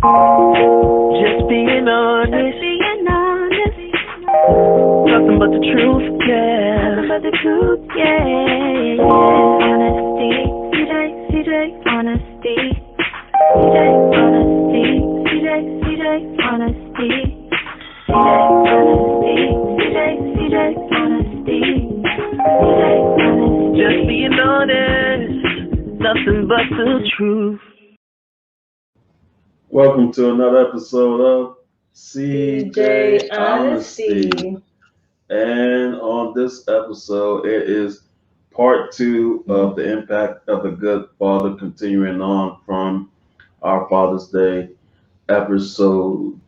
Just being honest. Nothing but the truth, yeah. Nothing but the truth, yeah. Honesty, CJ, honesty. CJ, honesty. CJ, honesty. CJ, honesty. Just being honest. Nothing but the truth. Welcome to another episode of CJ Honesty. And on this episode, it is part two of the impact of a good father, continuing on from our Father's Day episode.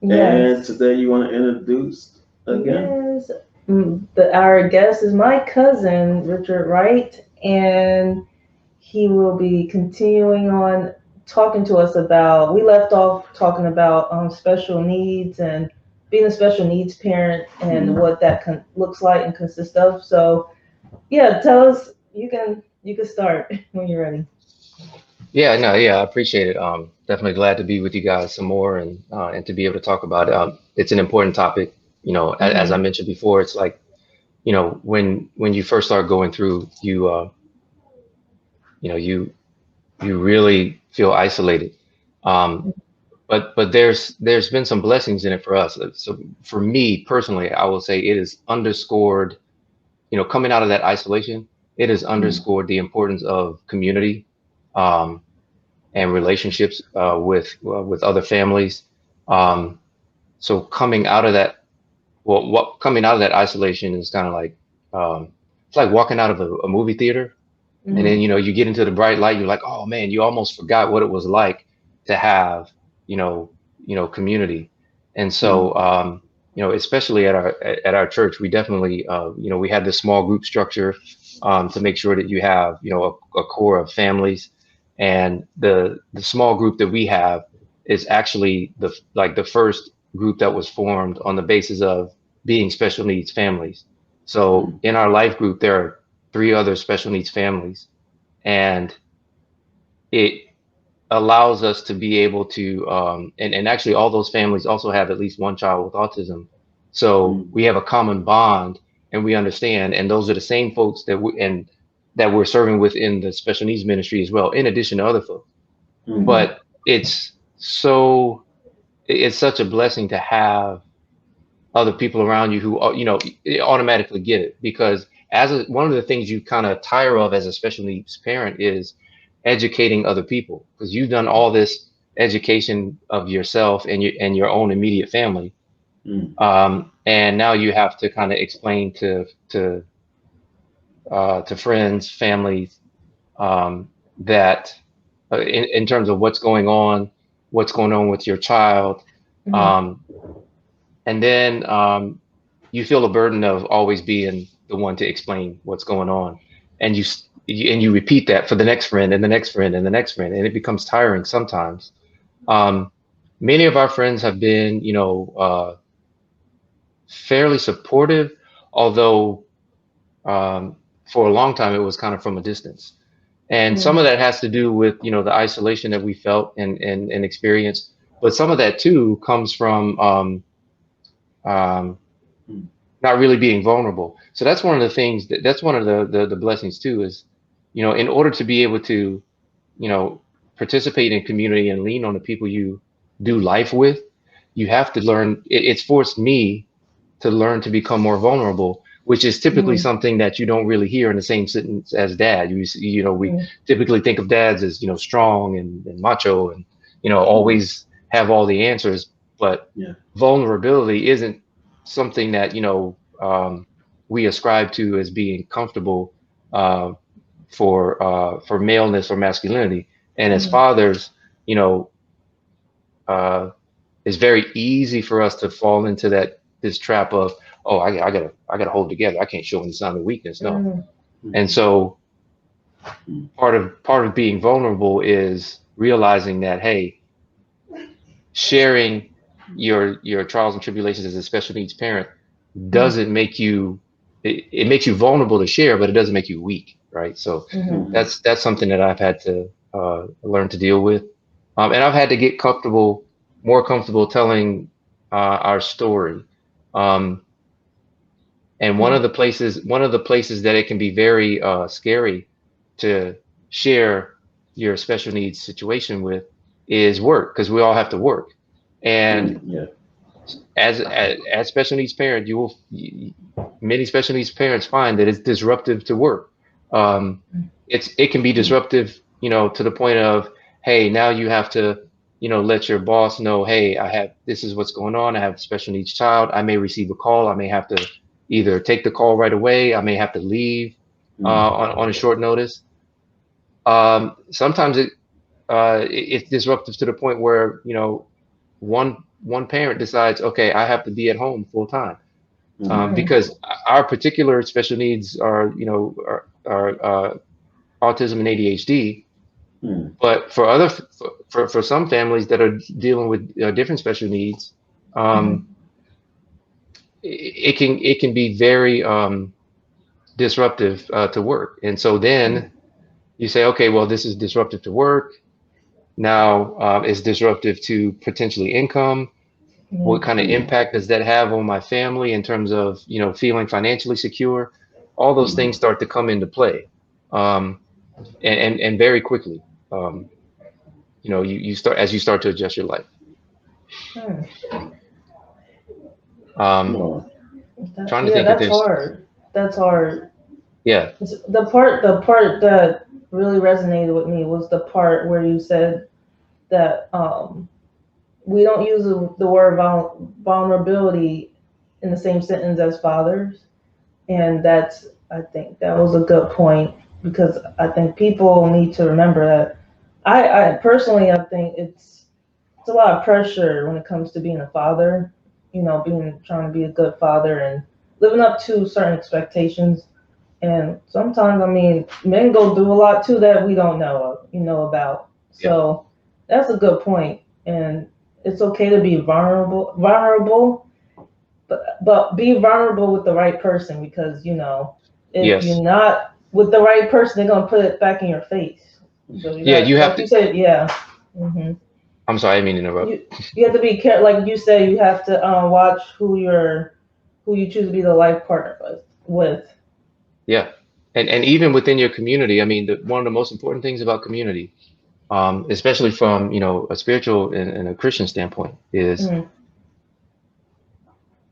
Yes. And today you want to introduce again? Yes. Our guest is my cousin, Richard Wright, and he will be continuing on talking to us about, we left off talking about special needs and being a special needs parent and what that looks like and consists of. So yeah, tell us, you can start when you're ready. I appreciate it. Definitely glad to be with you guys some more and to be able to talk about it. It's an important topic. As I mentioned before, it's like, when you first start going through, you really feel isolated. But there's been some blessings in it for us. So for me personally, I will say it is underscored, coming out of that isolation, it has underscored the importance of community and relationships with other families. So coming out of that, coming out of that isolation is kind of like, it's like walking out of a movie theater. And then, you get into the bright light, you're like, oh man, you almost forgot what it was like to have, community. And so, especially at our church, we definitely, we had this small group structure to make sure that you have, a core of families. And the small group that we have is actually the first group that was formed on the basis of being special needs families. So in our life group, there are 3 other special needs families, and it allows us to be able to, and actually all those families also have at least one child with autism. So we have a common bond, and we understand, and those are the same folks that we're serving within the special needs ministry as well, in addition to other folks. But it's such a blessing to have other people around you who, automatically get it, because one of the things you kind of tire of as a special needs parent is educating other people, because you've done all this education of yourself and your own immediate family. And now you have to kind of explain to friends, families, that in terms of what's going on with your child. And then you feel the burden of always being the one to explain what's going on, and you repeat that for the next friend and the next friend and the next friend, and it becomes tiring sometimes. Many of our friends have been, fairly supportive, although for a long time it was kind of from a distance. And some of that has to do with, the isolation that we felt and experienced, but some of that too comes from not really being vulnerable. So that's one of the things that's one of the blessings too, is, in order to be able to, participate in community and lean on the people you do life with, you have to learn. It's forced me to learn to become more vulnerable, which is typically something that you don't really hear in the same sentence as dad. We typically think of dads as, strong and macho and, always have all the answers, but vulnerability isn't something that, we ascribe to as being comfortable for maleness or masculinity. And as fathers, it's very easy for us to fall into this trap of, oh, I gotta hold together. I can't show any sign of weakness. No. And so part of being vulnerable is realizing that, hey, sharing your trials and tribulations as a special needs parent doesn't make you, it makes you vulnerable to share, but it doesn't make you weak, right? So that's something that I've had to learn to deal with. And I've had to get more comfortable telling our story. And one of the places that it can be very scary to share your special needs situation with is work, because we all have to work. And as special needs parent, many special needs parents find that it's disruptive to work. It can be disruptive, to the point of, hey, now you have to, let your boss know, hey, this is what's going on. I have a special needs child. I may receive a call. I may have to either take the call right away. I may have to leave on a short notice. Sometimes it's disruptive to the point where, one parent decides, okay, I have to be at home full time, because our particular special needs are autism and ADHD. But for some families that are dealing with different special needs, it can be very disruptive to work. And so then you say, okay, well, this is disruptive to work. Now it's disruptive to potentially income. What kind of impact does that have on my family in terms of, feeling financially secure? All those things start to come into play, and very quickly. You start to adjust your life. Trying to think that's if hard. That's hard. Yeah. The part that really resonated with me was the part where you said that we don't use the word vulnerability in the same sentence as fathers, and I think that was a good point, because I think people need to remember that. I personally, I think it's a lot of pressure when it comes to being a father, trying to be a good father and living up to certain expectations. And sometimes, men go through a lot too that we don't know about. So that's a good point. And it's okay to be vulnerable, but be vulnerable with the right person, because, if you're not with the right person, they're going to put it back in your face. So you have to. You said, I'm sorry, I didn't mean to interrupt. You have to be careful. Like you said, you have to watch who you choose to be the life partner with. Yeah, and even within your community, one of the most important things about community, especially from a spiritual and a Christian standpoint, is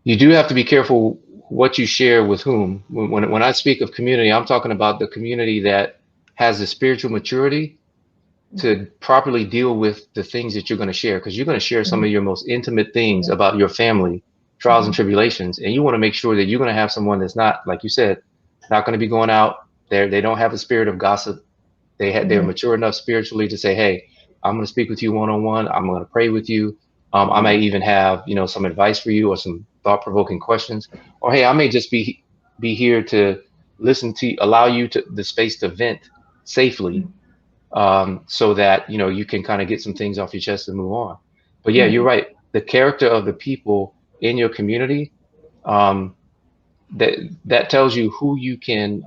you do have to be careful what you share with whom. When I speak of community, I'm talking about the community that has the spiritual maturity to properly deal with the things that you're going to share, because you're going to share some of your most intimate things about your family, trials and tribulations, and you want to make sure that you're going to have someone that's not, like you said, not going to be going out there. They don't have a spirit of gossip. They're mature enough spiritually to say, hey, I'm going to speak with you one-on-one. I'm going to pray with you. I may even have, some advice for you or some thought-provoking questions, or, hey, I may just be here to listen to, allow you the space to vent safely, so that, you can kind of get some things off your chest and move on. But yeah, you're right. The character of the people in your community, that tells you who you can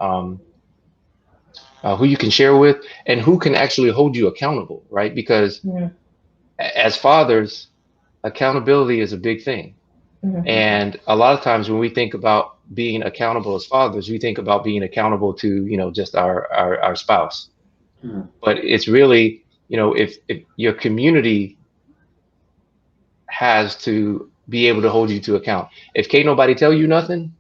share with and who can actually hold you accountable, right? Because as fathers, accountability is a big thing. And a lot of times when we think about being accountable as fathers, we think about being accountable to, just our spouse. But it's really, if your community has to be able to hold you to account. If can't nobody tell you nothing,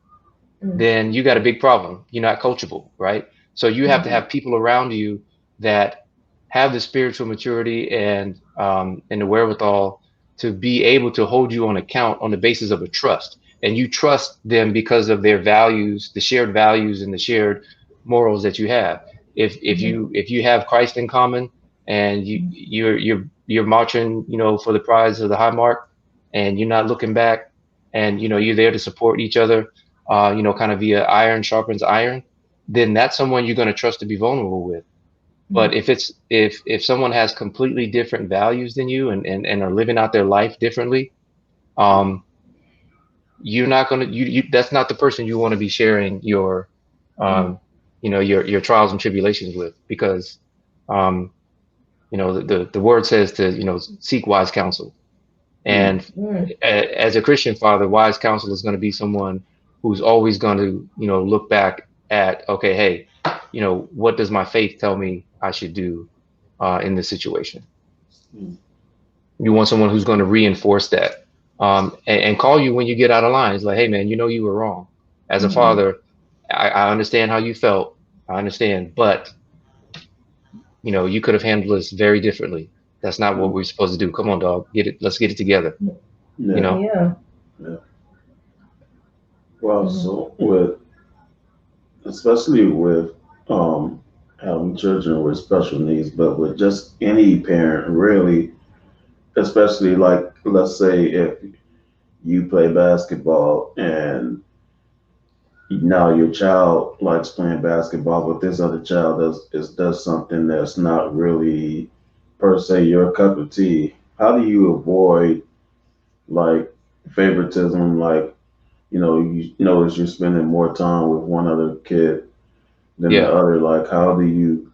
then you got a big problem. You're not coachable, right? So you have to have people around you that have the spiritual maturity and the wherewithal to be able to hold you on account on the basis of a trust. And you trust them because of their values, the shared values and the shared morals that you have. If you have Christ in common and you're marching, for the prize of the high mark, and you're not looking back, and you're there to support each other, kind of via iron sharpens iron, then that's someone you're going to trust to be vulnerable with. But if someone has completely different values than you and are living out their life differently, you're not going to, that's not the person you want to be sharing your trials and tribulations with, because the word says to, seek wise counsel. And as a Christian father, wise counsel is going to be someone who's always going to, look back at, okay, hey, what does my faith tell me I should do in this situation? You want someone who's going to reinforce that, and call you when you get out of line. It's like, hey, man, you were wrong. As a father, I understand how you felt. I understand, but you could have handled this very differently. That's not what we're supposed to do. Come on, dog, let's get it together. Yeah. Well, so especially with having children with special needs, but with just any parent, really, especially like, let's say if you play basketball and now your child likes playing basketball, but this other child does something that's not really per se your cup of tea. How do you avoid like favoritism? Like, you notice you're spending more time with one other kid than the other. Like, how do you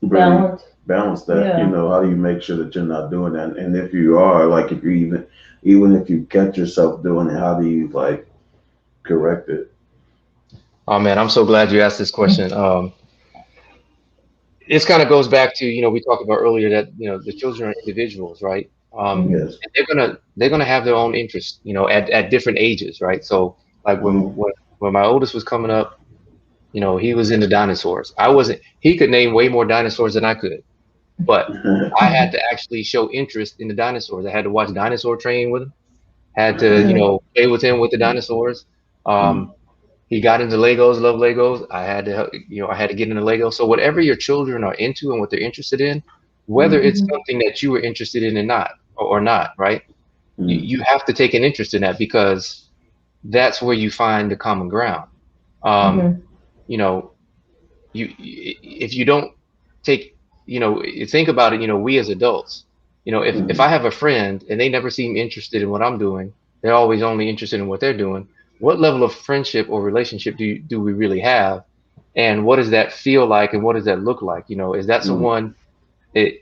really balance that? Yeah. How do you make sure that you're not doing that? And if you are, like, if you even if you catch yourself doing it, how do you like correct it? Oh man, I'm so glad you asked this question. This kind of goes back to, we talked about earlier that, the children are individuals, right? Yes. And they're gonna have their own interests, at different ages, right? So like when my oldest was coming up, he was into dinosaurs. He could name way more dinosaurs than I could, but I had to actually show interest in the dinosaurs. I had to watch Dinosaur Train with him, had to, play with him with the dinosaurs. He got into Legos, loved Legos. I had to, I had to get into Legos. So whatever your children are into and what they're interested in, whether it's something that you were interested in or not, right? You have to take an interest in that, because that's where you find the common ground. If you don't take, think about it, we as adults, if I have a friend and they never seem interested in what I'm doing, they're always only interested in what they're doing. What level of friendship or relationship do we really have? And what does that feel like? And what does that look like? Is that someone that,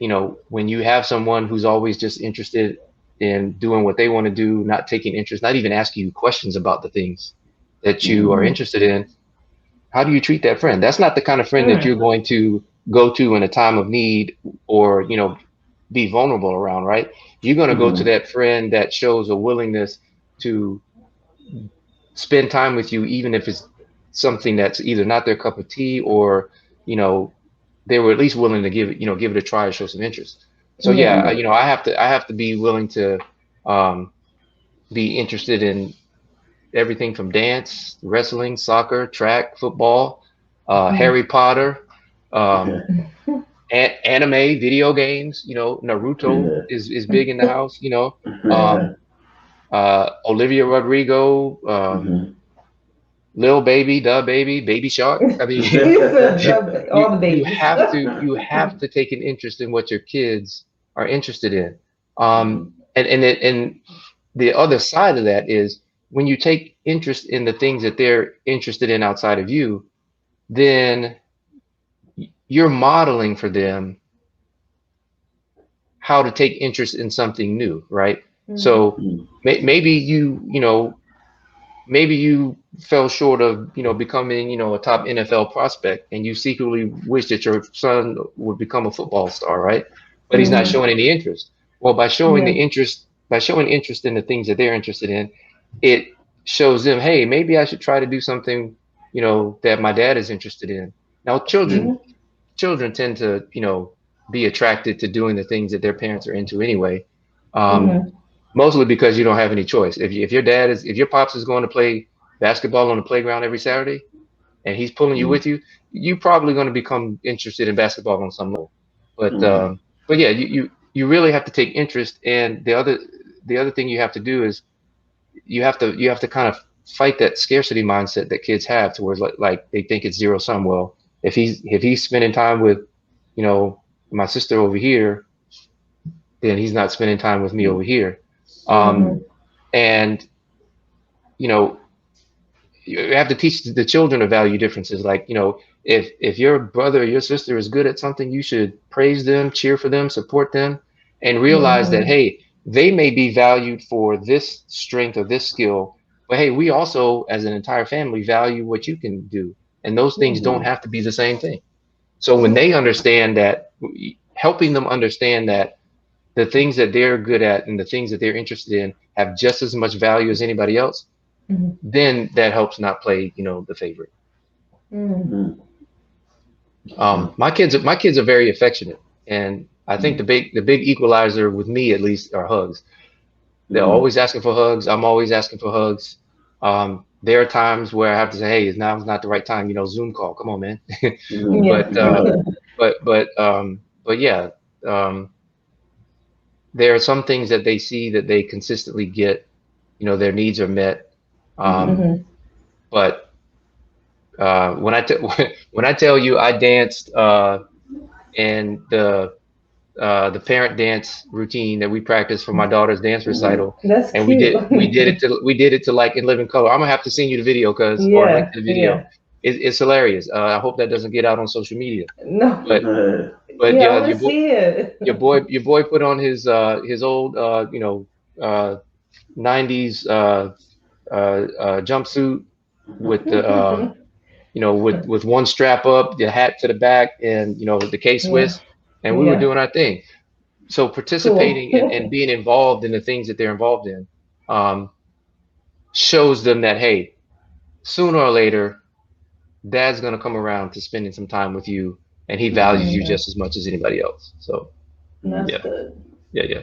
when you have someone who's always just interested in doing what they want to do, not taking interest, not even asking you questions about the things that you are interested in, how do you treat that friend? That's not the kind of friend that you're going to go to in a time of need, or, be vulnerable around, right? You're going to go to that friend that shows a willingness to spend time with you, even if it's something that's either not their cup of tea, or, they were at least willing to give it a try or show some interest. So I have to be willing to be interested in everything from dance, wrestling, soccer, track, football, Harry Potter, anime, video games. Naruto is big in the house. Olivia Rodrigo, Lil Baby, Da Baby, Baby Shark. I mean, all the babies. you have to take an interest in what your kids are interested in. And the other side of that is, when you take interest in the things that they're interested in outside of you, then you're modeling for them how to take interest in something new, right? So maybe maybe you fell short of, becoming, a top NFL prospect, and you secretly wish that your son would become a football star, right? But he's not showing any interest. Well, by showing interest in the things that they're interested in, it shows them, hey, maybe I should try to do something, that my dad is interested in. Now, children tend to, be attracted to doing the things that their parents are into anyway. Mostly because you don't have any choice. If your pops is going to play basketball on the playground every Saturday, and he's pulling you with you, you're probably going to become interested in basketball on some level. But yeah, you really have to take interest. And the other thing you have to do is you have to kind of fight that scarcity mindset that kids have, to where like they think it's zero sum. Well, if he's spending time with, my sister over here, then he's not spending time with me over here. And you have to teach the children to value differences. Like, if your brother or your sister is good at something, you should praise them, cheer for them, support them, and realize that, hey, they may be valued for this strength or this skill, but hey, we also, as an entire family, value what you can do. And those things don't have to be the same thing. So when they understand that, helping them understand that the things that they're good at and the things that they're interested in have just as much value as anybody else, then that helps not play, the favorite. My kids are very affectionate, and I think the big equalizer with me, at least, are hugs. They're always asking for hugs. I'm always asking for hugs. There are times where I have to say, hey, now's not the right time, Zoom call. Come on, man. But yeah, there are some things that they see that they consistently get, their needs are met. But when I tell you I danced in the parent dance routine that we practiced for my daughter's dance recital, That's and cute. we did it to like In Living Color. I'm gonna have to send you the video or link to the video. It's hilarious. I hope that doesn't get out on social media. No. But I want to see it. Your boy put on his old 90s jumpsuit with the with one strap up, the hat to the back, and the K-Swiss, and we were doing our thing. So participating and being involved in the things that they're involved in shows them that, hey, sooner or later, Dad's gonna come around to spending some time with you, and he values you just as much as anybody else. So that's good. Yeah,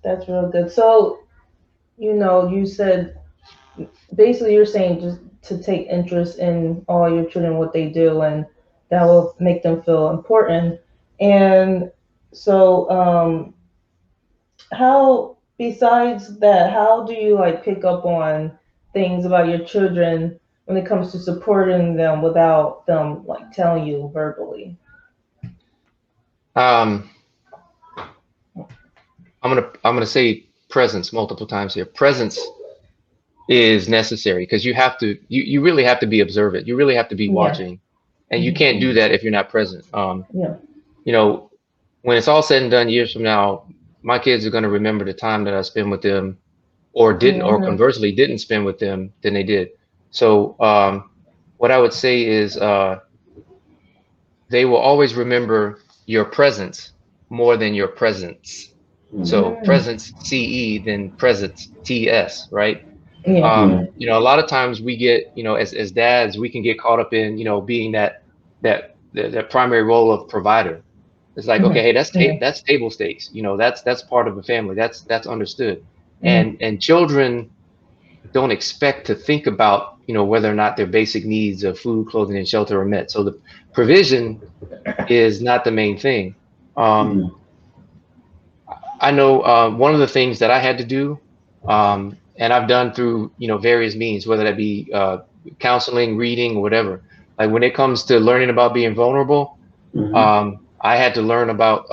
that's real good. So you said basically you're saying just to take interest in all your children, what they do, and that will make them feel important. And so how, besides that, how do you like pick up on things about your children when it comes to supporting them without them like telling you verbally? I'm gonna say presence multiple times here. Presence is necessary because you really have to be observant. You really have to be watching, and you can't do that if you're not present. When it's all said and done, years from now, my kids are gonna remember the time that I spent with them, or didn't, or conversely didn't spend with them than they did. So what I would say is they will always remember your presence more than your presence. So presence CE than presence TS, right? A lot of times we get, as dads, we can get caught up in, being that primary role of provider. It's like, okay, hey, that's table stakes. That's part of the family. That's understood. And children don't expect to think about, whether or not their basic needs of food, clothing, and shelter are met. So the provision is not the main thing. I know one of the things that I had to do, and I've done through, various means, whether that be counseling, reading, or whatever. Like when it comes to learning about being vulnerable, I had to learn about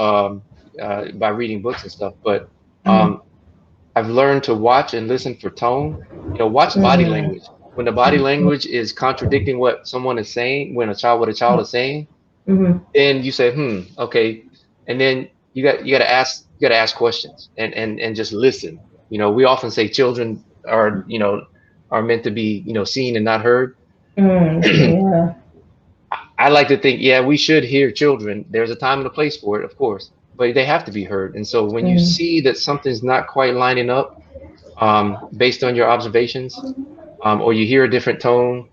by reading books and stuff. But I've learned to watch and listen for tone. Watch body language. When the body language is contradicting what someone is saying, what a child is saying, then you say, okay, and then you got to ask questions and just listen. We often say children are meant to be seen and not heard. I like to think, we should hear children. There's a time and a place for it, of course, but they have to be heard. And so when you see that something's not quite lining up based on your observations, or you hear a different tone,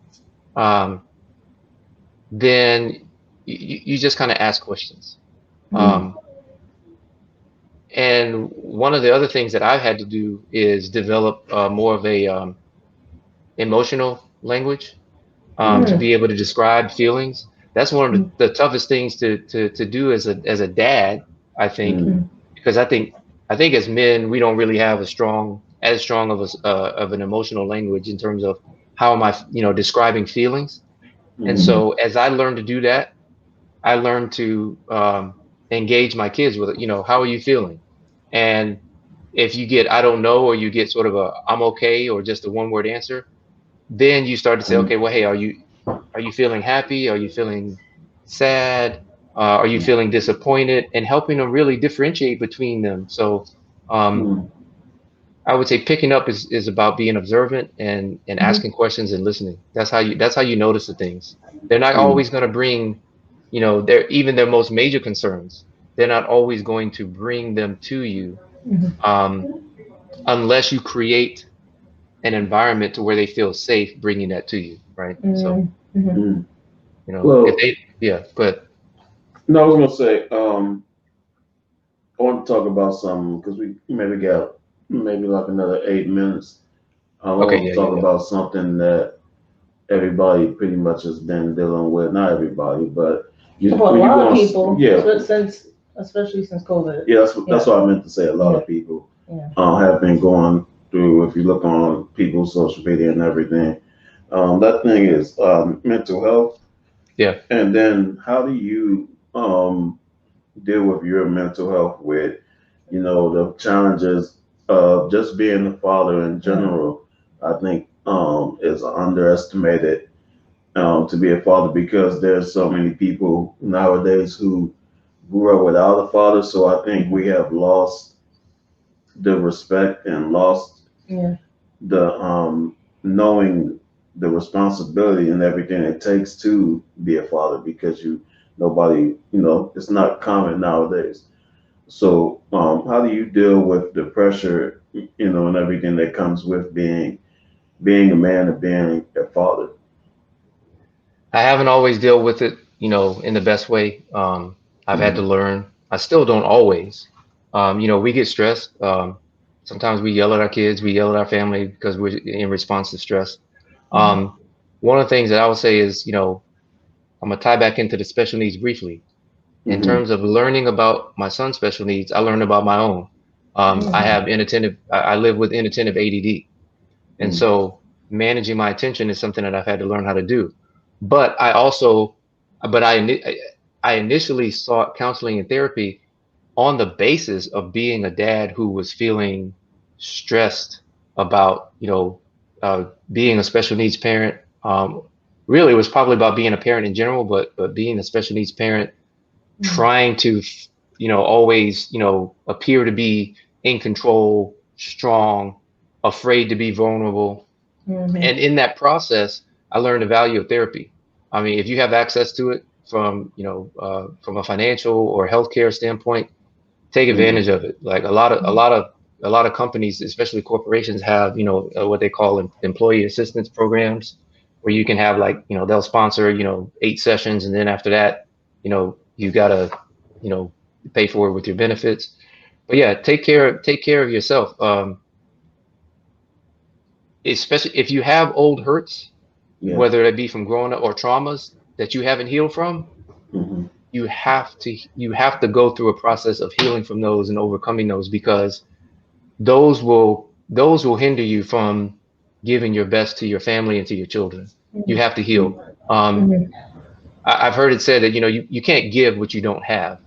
then you just kind of ask questions. And one of the other things that I've had to do is develop more of a emotional language to be able to describe feelings. That's one of the toughest things to do as a dad, I think, because I think as men we don't really have as strong of an emotional language in terms of how am I describing feelings. And so as I learned to do that, I learned to engage my kids with how are you feeling? And if you get I don't know, or you get sort of a I'm okay, or just a one-word answer, then you start to say, okay, well, hey, are you feeling happy? Are you feeling sad? Are you feeling disappointed? And helping them really differentiate between them. So I would say picking up is about being observant and asking questions and listening. That's how you notice the things. They're not always going to bring, their most major concerns. They're not always going to bring them to you, unless you create an environment to where they feel safe bringing that to you, right? So, Well, if they, yeah, but no, I was gonna say, I want to talk about something because we maybe got maybe like another 8 minutes. I okay, want to talk about something that everybody pretty much has been dealing with. Not everybody, but Well, a when you lot go of on, people, yeah, especially since COVID. yeah, that's what I meant to say. A lot of people have been going through. If you look on people's social media and everything, that thing is mental health. Yeah. And then how do you deal with your mental health with, the challenges of just being a father in general? I think is underestimated to be a father because there's so many people nowadays who grew up without a father. So I think we have lost the respect and lost the knowing the responsibility and everything it takes to be a father because nobody, it's not common nowadays. So how do you deal with the pressure, and everything that comes with being a man and being a father? I haven't always dealt with it, in the best way. I've had to learn. I still don't always. We get stressed. Sometimes we yell at our kids, we yell at our family because we're in response to stress. One of the things that I would say is, I'm gonna tie back into the special needs briefly. In terms of learning about my son's special needs, I learned about my own. I live with inattentive ADD. And so managing my attention is something that I've had to learn how to do. But I initially sought counseling and therapy on the basis of being a dad who was feeling stressed about, being a special needs parent. Really, it was probably about being a parent in general, but being a special needs parent, trying to, always, appear to be in control, strong, afraid to be vulnerable. And in that process, I learned the value of therapy. I mean, if you have access to it from a financial or healthcare standpoint, take advantage of it. Like a lot of companies, especially corporations, have what they call employee assistance programs, where you can have they'll sponsor 8 sessions, and then after that, you gotta pay for it with your benefits. But yeah, take care of yourself. Especially if you have old hurts, whether it be from growing up or traumas that you haven't healed from, you have to go through a process of healing from those and overcoming those, because those will hinder you from giving your best to your family and to your children. You have to heal. I've heard it said that you can't give what you don't have,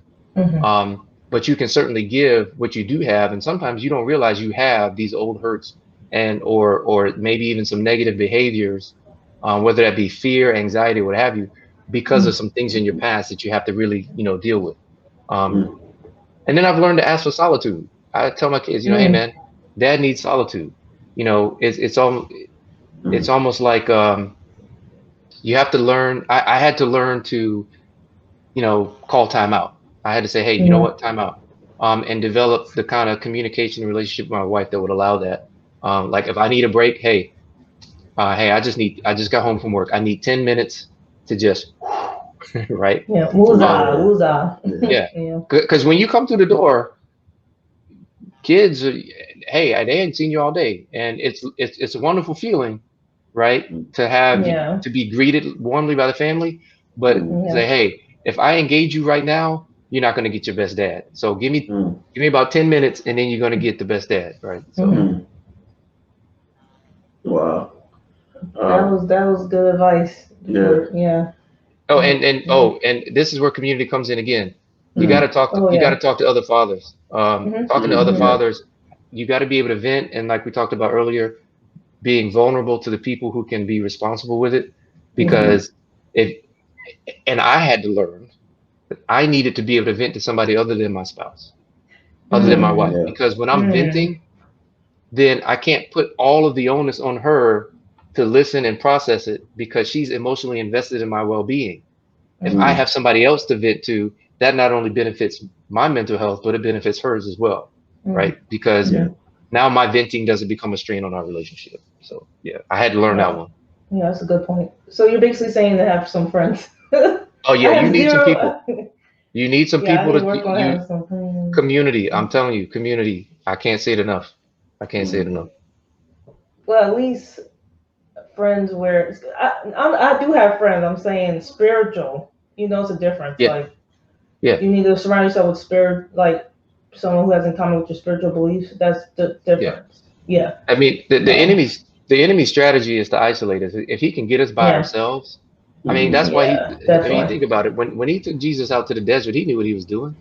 but you can certainly give what you do have, and sometimes you don't realize you have these old hurts and or maybe even some negative behaviors, whether that be fear, anxiety, what have you, because of some things in your past that you have to really deal with. And then I've learned to ask for solitude. I tell my kids, hey man, dad needs solitude. It's almost like you have to learn. I had to learn to call time out. I had to say, hey, you know what, time out, and develop the kind of communication relationship with my wife that would allow that. Like if I need a break, hey, I just got home from work. I need 10 minutes to just right. Yeah, woozah. Yeah, because when you come through the door, kids, hey, they hadn't seen you all day, and it's a wonderful feeling, right? To have to be greeted warmly by the family, but say, hey, if I engage you right now, you're not going to get your best dad. So give me about 10 minutes, and then you're going to get the best dad, right? So. Wow. That was good advice. Yeah. Oh, and this is where community comes in again. You got to talk to got to talk to other fathers. Talking to other fathers, you got to be able to vent, and like we talked about earlier, being vulnerable to the people who can be responsible with it, because and I had to learn that I needed to be able to vent to somebody other than my spouse, other than my wife, because when I'm venting, then I can't put all of the onus on her to listen and process it, because she's emotionally invested in my well-being. If I have somebody else to vent to, that not only benefits my mental health, but it benefits hers as well, right? Because now my venting doesn't become a strain on our relationship. So yeah, I had to learn that one. Yeah, that's a good point. So you're basically saying to have some friends. Oh yeah, you need some people. You need some people to community. I'm telling you, community. I can't say it enough. I can't say it enough. Well, at least friends where I do have friends. I'm saying spiritual. You know, it's a difference. Yeah. Like, yeah, you need to surround yourself with spirit, like someone who has in common with your spiritual beliefs. That's the difference. Yeah. I mean, the enemy's strategy is to isolate us. If he can get us by ourselves, I mean, that's why he. I mean, think about it. When he took Jesus out to the desert, he knew what he was doing.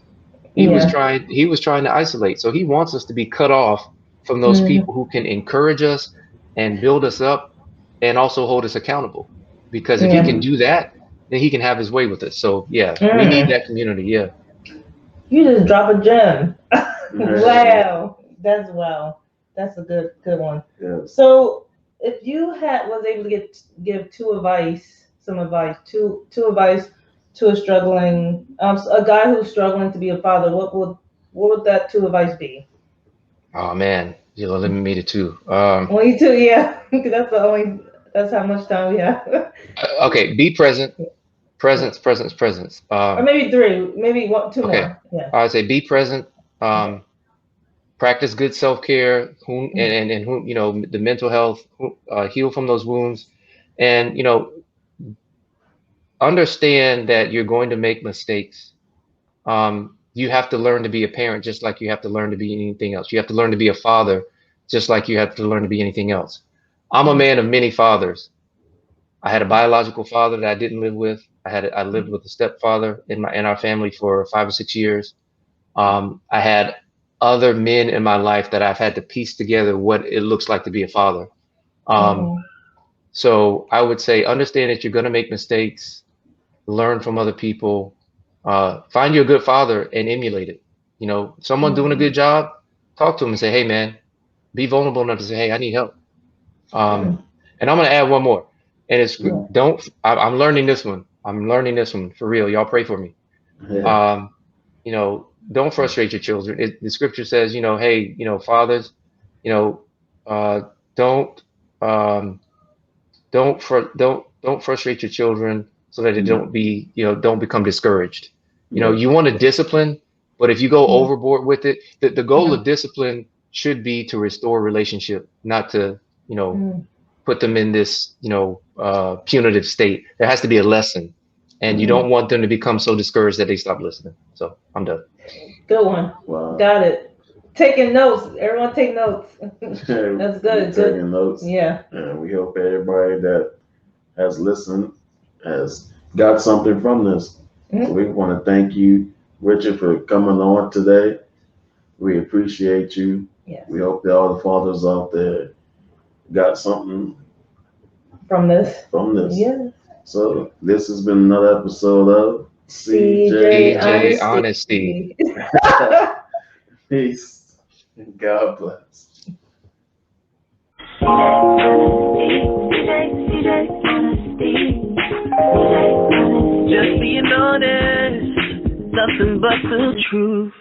He was trying to isolate. So he wants us to be cut off from those people who can encourage us and build us up and also hold us accountable. Because if he can do that, then he can have his way with us. So yeah, we need that community. Yeah. You just drop a gem. Wow. That's a good one. Yeah. So if you was able to give two advice to a struggling a guy who's struggling to be a father, what would that two advice be? Oh man, you limit me to two. Only two, yeah. That's how much time we have. Okay, be present. Presence. Or maybe three, maybe two more. Yeah. I would say be present. Practice good self-care, and the mental health, heal from those wounds, and understand that you're going to make mistakes. You have to learn to be a parent just like you have to learn to be anything else. You have to learn to be a father just like you have to learn to be anything else. I'm a man of many fathers. I had a biological father that I didn't live with. I lived with a stepfather in our family for 5 or 6 years. I had other men in my life that I've had to piece together what it looks like to be a father. So I would say understand that you're going to make mistakes, learn from other people, find you a good father and emulate it. Someone doing a good job, talk to them and say, hey man, be vulnerable enough to say, hey, I need help. And I'm going to add one more, and it's I'm learning this one. I'm learning this one for real. Y'all pray for me. Don't frustrate your children. The scripture says, hey, fathers, don't frustrate your children so that they don't become discouraged. You want to discipline, but if you go overboard with it, the goal of discipline should be to restore relationship, not to, put them in this, punitive state. There has to be a lesson, and you don't want them to become so discouraged that they stop listening. So I'm done. Good one. Wow. Got it. Taking notes. Everyone take notes. That's good. Taking notes. Yeah. And we hope everybody that has listened has got something from this. So we want to thank you, Richard, for coming on today. We appreciate you. Yes. We hope that all the fathers out there got something from this. Yeah. So this has been another episode of CJ Honesty. Peace. And God bless. Just being honest, nothing but the truth.